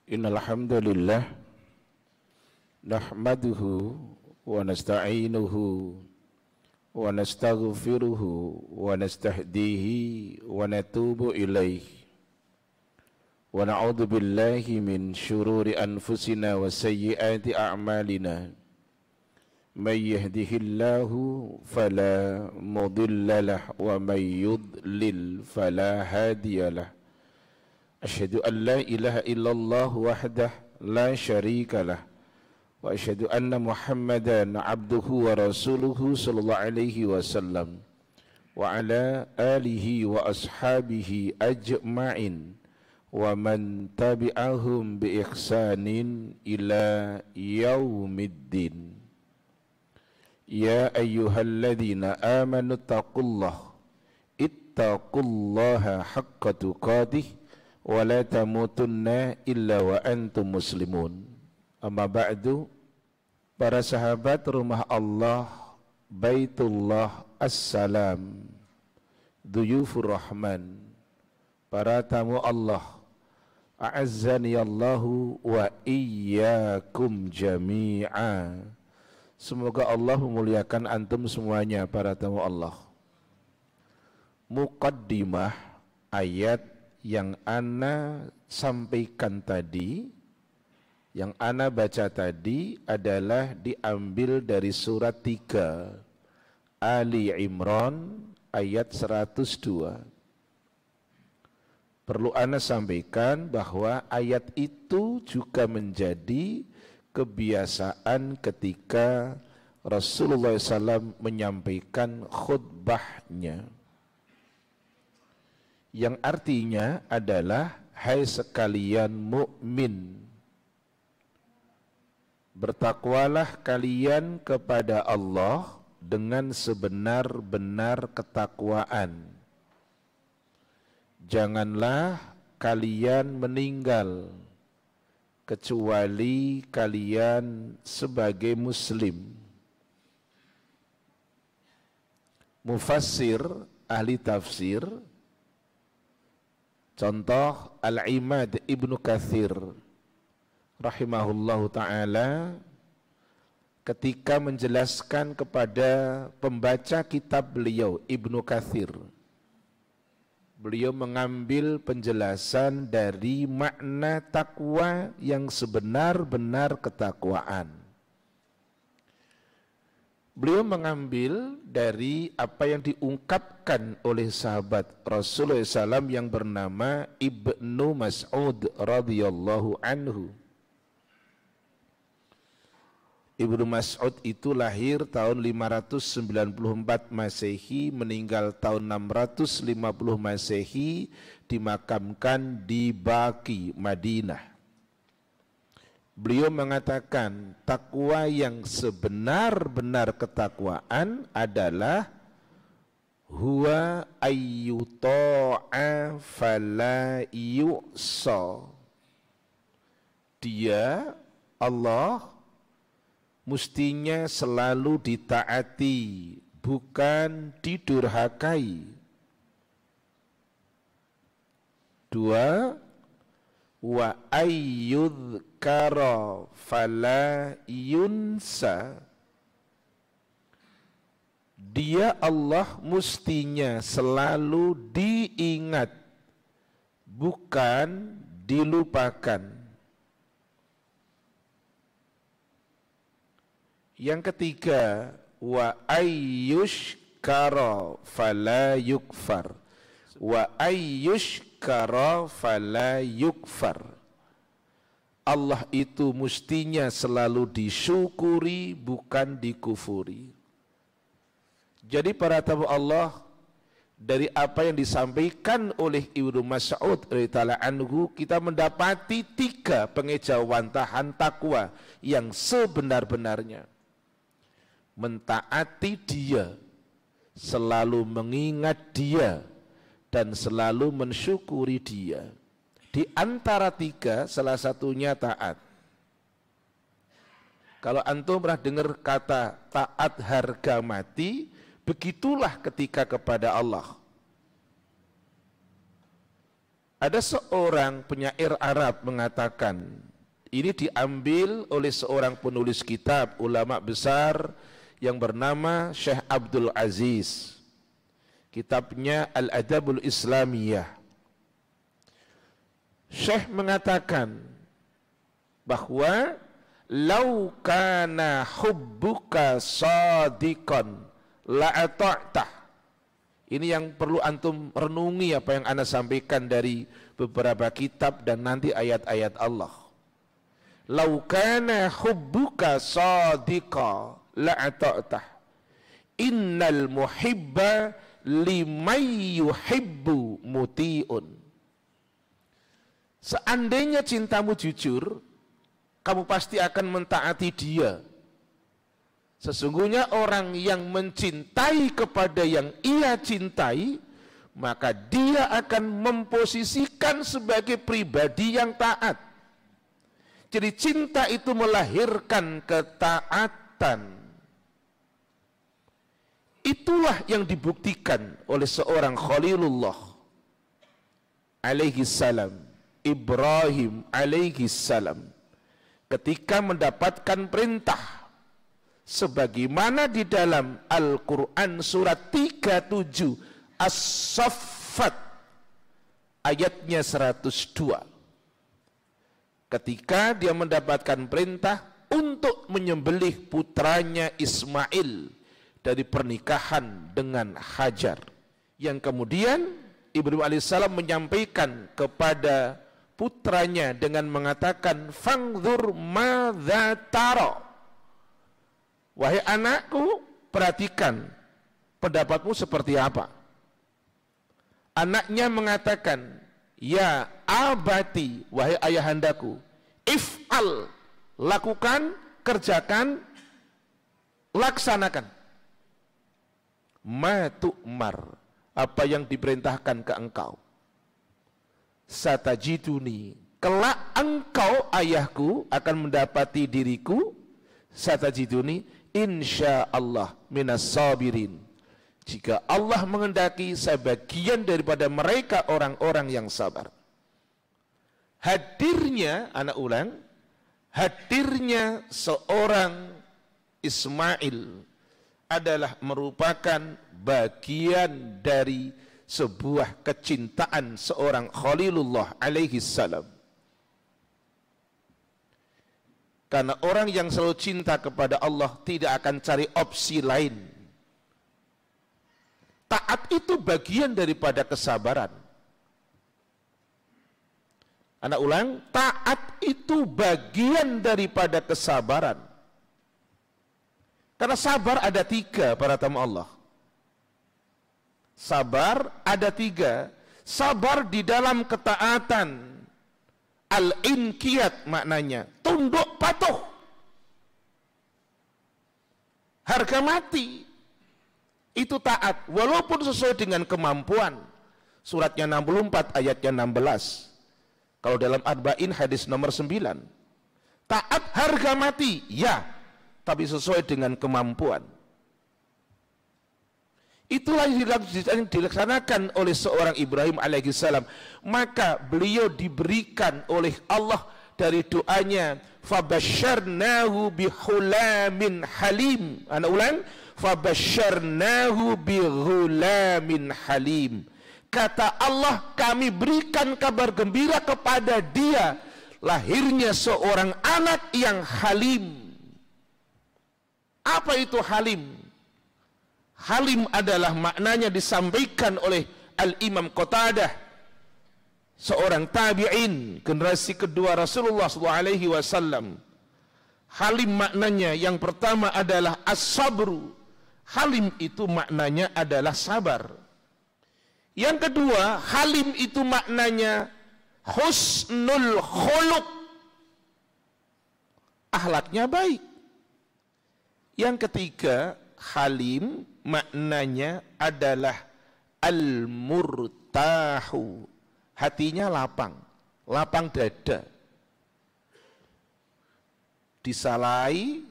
Innal hamdalillah nahmaduhu wa nasta'inuhu wa nastaghfiruhu wa nastahdihi wa natubu ilaihi wa na'udzu billahi min syururi anfusina wa sayyiati a'malina may yahdihillahu fala mudilla lahu wa may yudlil fala hadiyalah. Asyhadu an la ilaha illallah wahdah la syarika lah wa asyhadu anna Muhammadan abduhu wa rasuluhu sallallahu alaihi wasallam wa ala alihi wa ashabihi ajma'in wa man tabi'ahum bi ihsanin ila yaumiddin. Ya ayyuhalladzina amanu ittaqullaha haqqa tuqatih wa la tamutunna illa wa antum muslimun. Amma ba'du, para sahabat rumah Allah, Baitullah Assalam, Duyufur Rahman, para tamu Allah, a'azzani Allahu wa iyyakum jami'a. Semoga Allah memuliakan antum semuanya, para tamu Allah. Muqaddimah ayat yang ana sampaikan tadi, yang ana baca tadi adalah diambil dari surat 3 Ali Imran ayat 102. Perlu ana sampaikan bahwa ayat itu juga menjadi kebiasaan ketika Rasulullah SAW menyampaikan khutbahnya, yang artinya adalah, hai sekalian mukmin, bertakwalah kalian kepada Allah dengan sebenar-benar ketakwaan. Janganlah kalian meninggal kecuali kalian sebagai muslim. Mufassir, ahli tafsir, contoh Al-Imad Ibnu Katsir rahimahullahu ta'ala, ketika menjelaskan kepada pembaca kitab beliau Ibnu Katsir, beliau mengambil penjelasan dari makna takwa yang sebenar-benar ketakwaan. Beliau mengambil dari apa yang diungkapkan oleh sahabat Rasulullah SAW yang bernama Ibnu Mas'ud radhiyallahu anhu. Ibnu Mas'ud itu lahir tahun 594 Masehi, meninggal tahun 650 Masehi, dimakamkan di Baqi, Madinah. Beliau mengatakan takwa yang sebenar-benar ketakwaan adalah huwa ayyuta'a fala yu'sa. Dia, Allah, mestinya selalu ditaati, bukan didurhakai. Dua, wa ayyudhkara fala yunsa. Dia, Allah, mestinya selalu diingat, bukan dilupakan. Yang ketiga, wa ayyushkara fala yukfar. Wa ayyushkara fala yukfar. Allah itu mestinya selalu disyukuri, bukan dikufuri. Jadi para tamu Allah, dari apa yang disampaikan oleh Ibnu Mas'ud radhiyallahu anhu, kita mendapati 3 pengejawantahan takwa yang sebenar-benarnya. Mentaati Dia, selalu mengingat Dia, dan selalu mensyukuri Dia. Di antara 3, salah satunya taat. Kalau antum pernah dengar kata taat harga mati, begitulah ketika kepada Allah. Ada seorang penyair Arab mengatakan, ini diambil oleh seorang penulis kitab ulama besar yang bernama Syekh Abdul Aziz. Kitabnya Al-Adabul Islamiyah. Syekh mengatakan bahwa lau kana hubbuka sadiqan la ata'tah. Ini yang perlu antum renungi apa yang ana sampaikan dari beberapa kitab dan nanti ayat-ayat Allah. Lau kana hubbuka sadiqa la ata'tah. Innal muhibba limay yuhibbu muti'un. Seandainya cintamu jujur, kamu pasti akan mentaati dia. Sesungguhnya orang yang mencintai kepada yang ia cintai, maka dia akan memposisikan sebagai pribadi yang taat. Jadi cinta itu melahirkan ketaatan. Itulah yang dibuktikan oleh seorang Khalilullah alaihi salam, Ibrahim alaihi salam, ketika mendapatkan perintah sebagaimana di dalam Al-Quran surat 37 As-Saffat ayatnya 102, ketika dia mendapatkan perintah untuk menyembelih putranya Ismail dari pernikahan dengan Hajar, yang kemudian Ibrahim alaihissalam menyampaikan kepada putranya dengan mengatakan, fangzur madza tara, wahai anakku, perhatikan pendapatmu seperti apa. Anaknya mengatakan, ya abati, wahai ayahandaku, if'al, lakukan, kerjakan, laksanakan. Ma tu'mar, apa yang diperintahkan ke engkau. Satajiduni, kelak engkau ayahku akan mendapati diriku, satajiduni insyaallah minas sabirin. Jika Allah menghendaki, saya bagian daripada mereka orang-orang yang sabar. Hadirnya, anak ulang, hadirnya seorang Ismail adalah merupakan bagian dari sebuah kecintaan seorang Khalilullah alaihi salam. Karena orang yang selalu cinta kepada Allah tidak akan cari opsi lain. Taat itu bagian daripada kesabaran. Anak ulang, taat itu bagian daripada kesabaran. Karena sabar ada tiga, para tamu Allah. Sabar ada tiga. Sabar di dalam ketaatan. Al-inqiyat maknanya, tunduk patuh. Harga mati. Itu taat, walaupun sesuai dengan kemampuan. Suratnya 64, ayatnya 16. Kalau dalam Arba'in hadis nomor 9. Taat harga mati, ya. Tapi sesuai dengan kemampuan. Itulah yang dilaksanakan oleh seorang Ibrahim alaihissalam. Maka beliau diberikan oleh Allah dari doanya, fabasyarnahu bihulamin halim. Anak ulang, fabasyarnahu bihulamin halim. Kata Allah, kami berikan kabar gembira kepada dia, lahirnya seorang anak yang halim. Apa itu halim? Halim adalah maknanya disampaikan oleh Al-Imam Qatadah, seorang tabi'in, generasi kedua Rasulullah SAW. Halim maknanya yang pertama adalah as-sabru. Halim itu maknanya adalah sabar. Yang kedua, halim itu maknanya husnul khuluq. Akhlaknya baik. Yang ketiga, halim maknanya adalah al-murtahu. Hatinya lapang, lapang dada. Disalahi,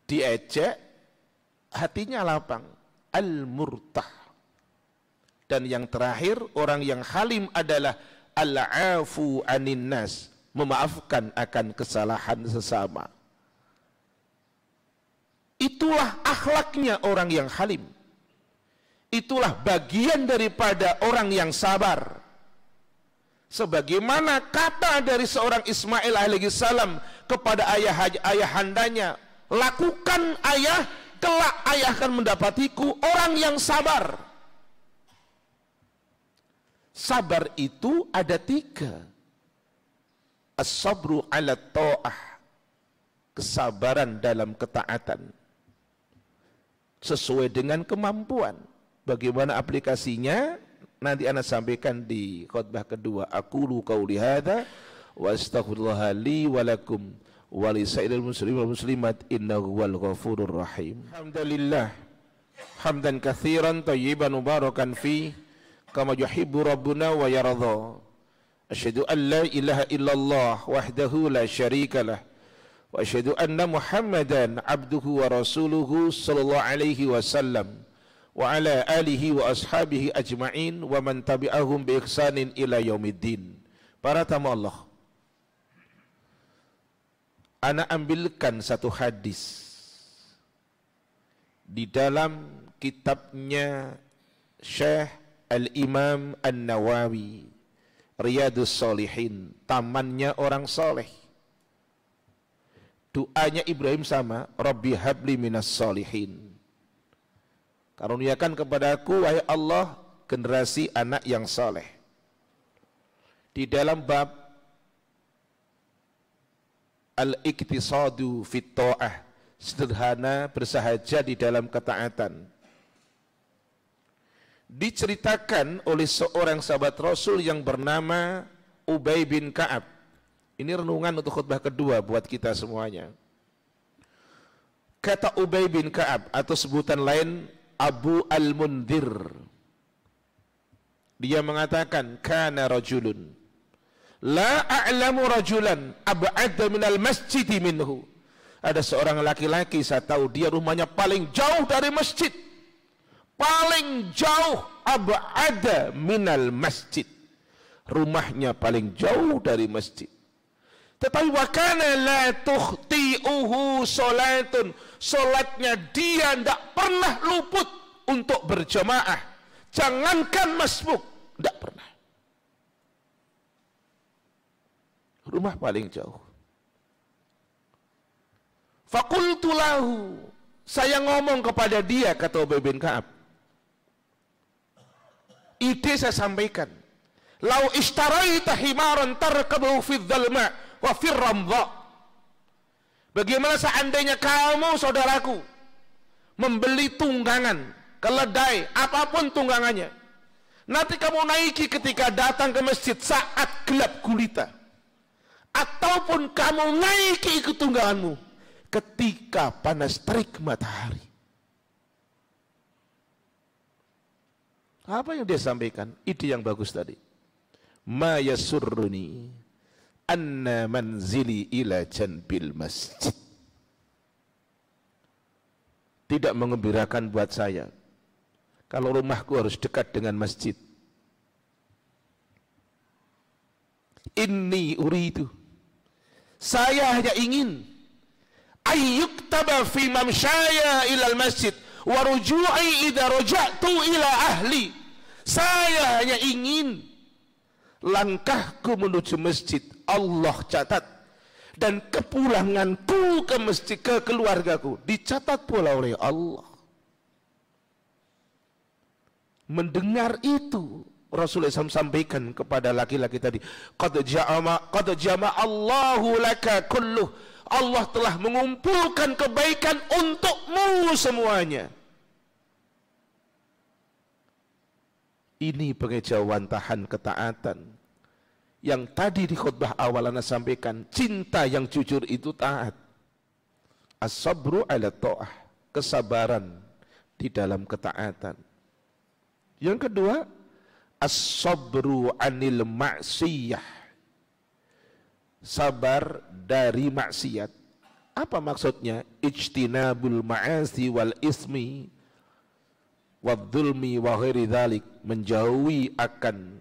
diejek, hatinya lapang. Al-murtah. Dan yang terakhir, orang yang halim adalah al-afu anin nas, memaafkan akan kesalahan sesama. Itulah akhlaknya orang yang halim. Itulah bagian daripada orang yang sabar. Sebagaimana kata dari seorang Ismail alaihissalam kepada ayahandanya, lakukan ayah, kelak ayah akan mendapatiku orang yang sabar. Sabar itu ada 3. As-sabru ala ta'ah, kesabaran dalam ketaatan sesuai dengan kemampuan. Bagaimana aplikasinya? Nanti ana sampaikan di khutbah kedua. Aqulu qauli hadza wa astaghfirullah li wa lakum wa li sa'iril muslimin wal muslimat innahu wal ghafurur rahim. Alhamdulillah hamdan katsiran thayyiban mubarakan fi kama yuhibbu rabbuna wa yarda. Asyhadu an la ilaha illallah wahdahu la syarika lah wa asyhadu anna Muhammadan abduhu wa rasuluhu sallallahu alaihi wasallam wa ala alihi wa ashabihi ajma'in wa man tabi'ahum bi ihsanin ila yaumiddin. Para tamu Allah, ana ambilkan satu hadis di dalam kitabnya Syekh Al-Imam An-Nawawi, Riyadus Shalihin, tamannya orang soleh. Doanya Ibrahim sama, Rabbi habli minas shalihin, karuniakan kepadaku wahai Allah generasi anak yang saleh. Di dalam bab al-iktisadu fit ta'ah, sederhana bersahaja di dalam ketaatan, diceritakan oleh seorang sahabat Rasul yang bernama Ubay bin Ka'ab. Ini renungan untuk khutbah kedua buat kita semuanya. Kata Ubay bin Ka'ab atau sebutan lain Abu Al-Mundhir, dia mengatakan, kana rajulun la a'lamu rajulan ab'adda minal masjidi minhu. Ada seorang laki-laki, saya tahu dia rumahnya paling jauh dari masjid, paling jauh, ab'adda minal masjid, rumahnya paling jauh dari masjid. Tetapi wa kana la tukhti'uhu salatun, salatnya dia tidak pernah luput untuk berjamaah, jangankan masbuk, tidak pernah. Rumah paling jauh. Faqultu lahu, saya ngomong kepada dia, kata Ubay bin Ka'ab, ide saya sampaikan, lau ishtaraita himaran tarkabuhu fi dzalma wa fir ramdha. Bagaimana seandainya kamu, saudaraku, membeli tunggangan, keledai, apapun tunggangannya, nanti kamu naiki ketika datang ke masjid saat gelap gulita, ataupun kamu naiki ke tungganganmu ketika panas terik matahari. Apa yang dia sampaikan? Ide yang bagus tadi. Ma yasurruni anna manzili ila janbil masjid. Tidak mengembirakan buat saya kalau rumahku harus dekat dengan masjid. Inni uridu, saya hanya ingin ayyuktaba fi mamsyaya ilal masjid wa ruju'i idza raja'tu ila ahli. Saya hanya ingin langkahku menuju masjid Allah catat, dan kepulanganku ke masjid, ke keluargaku dicatat pula oleh Allah. Mendengar itu, Rasulullah SAW sampaikan kepada laki-laki tadi, qad jama Allahu laka kulluh, Allah telah mengumpulkan kebaikan untukmu semuanya. Ini pengejawantahan ketaatan yang tadi di khutbah awal Anda sampaikan. Cinta yang jujur itu taat. As-sabru ala ta'ah, kesabaran di dalam ketaatan. Yang kedua, as-sabru anil maksiyah, sabar dari maksiat. Apa maksudnya? Ijtinabul ma'asi wal ismi, wadzulmi wa ghairi dzalik, menjauhi akan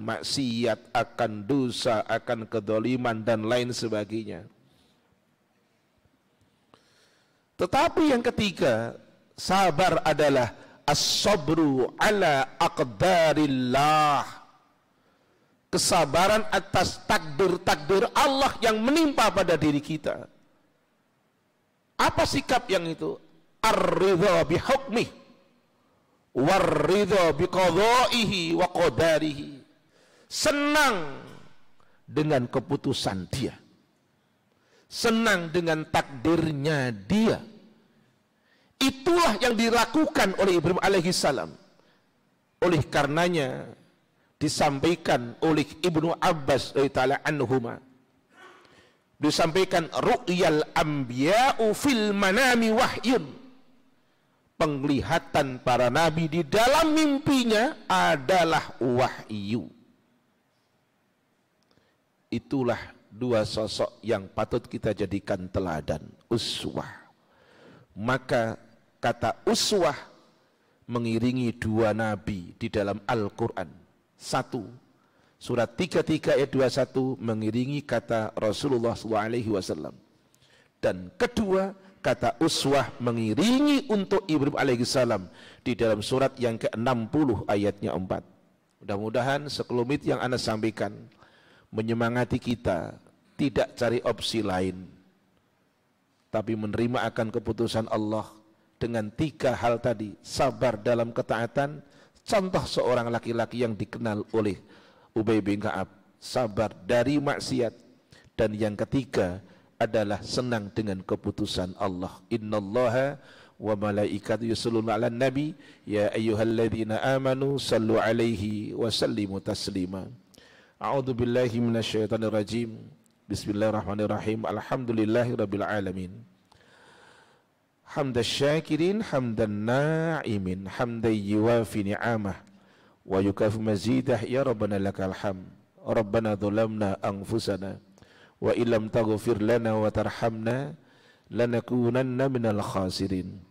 maksiat, akan dosa, akan kedoliman dan lain sebagainya. Tetapi yang ketiga, sabar adalah as-sabru ala aqdarillah, kesabaran atas takdir-takdir Allah yang menimpa pada diri kita. Apa sikap yang itu? Ar-ridha bihukmih war-ridha biqadaihi wa qadarihi, senang dengan keputusan dia, senang dengan takdirnya dia. Itulah yang dilakukan oleh Ibrahim alaihissalam. Oleh karenanya disampaikan oleh Ibnu Abbas radhiyallahu anhuma, disampaikan ru'yal anbiya'u fil manami wahyun, penglihatan para nabi di dalam mimpinya adalah wahyu. Itulah dua sosok yang patut kita jadikan teladan, uswah. Maka kata uswah mengiringi dua nabi di dalam Al-Quran. Satu, surat 33 ayat 21 mengiringi kata Rasulullah SAW. Dan kedua, kata uswah mengiringi untuk Ibrahim alaihissalam di dalam surat yang ke-60 ayatnya 4. Mudah-mudahan sekelumit yang Anda sampaikan menyemangati kita tidak cari opsi lain, tapi menerima akan keputusan Allah dengan tiga hal tadi: sabar dalam ketaatan, contoh seorang laki-laki yang dikenal oleh Ubay bin Ka'ab, sabar dari maksiat, dan yang ketiga adalah senang dengan keputusan Allah. Innallaha wa malaikatahu yusholluna 'alan nabi ya ayyuhalladzina amanu sallu 'alaihi wa sallimu taslima. A'udzu billahi minasyaitonir rajim. Bismillahirrahmanirrahim. Alhamdulillahirabbil alamin. Hamdan syakirin, hamdan na'imin, hamdan yuwafi ni'amah wa yukafi mazidah. Ya Rabbana lakal hamd. Rabbana dhulamna anfusana wa illam taghfir lana wa tarhamna lanakunanna minal khasirin.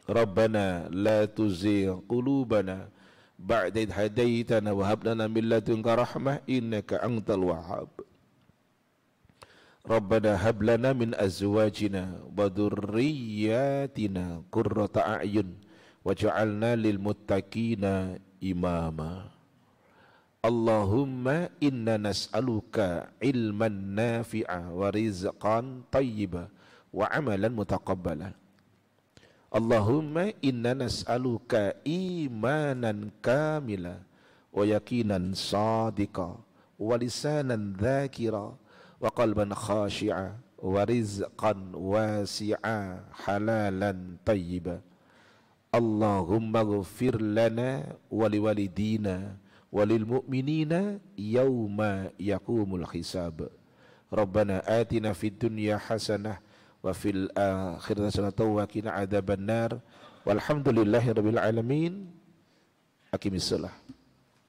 Rabbana la tuzigh qulubana ba'da idh hadaitana wa hab lana min ladunka rahmah innaka antal wahhab. Rabbana hab lana min azwajina wa dhurriyyatina qurrata a'yun waj'alna lil muttaqina imama. Allahumma inna nas'aluka ilman nafi'a wa rizqan tayyiba wa amalan mutaqabbala. Allahumma inna nas'aluka imanan kamila wa yaqinan sadiqa wa lisanan dhakira wa qalban khashi'a wa rizqan wasi'a halalan tayyiba. Allahumma ghfir lana wa liwalidina walil mu'minina yawma yaqumul hisab. Rabbana atina fid dunya hasanah wa fil akhirati hasanah wa qina adzabannar. Walhamdulillahi rabbil alamin. Aqimissalah.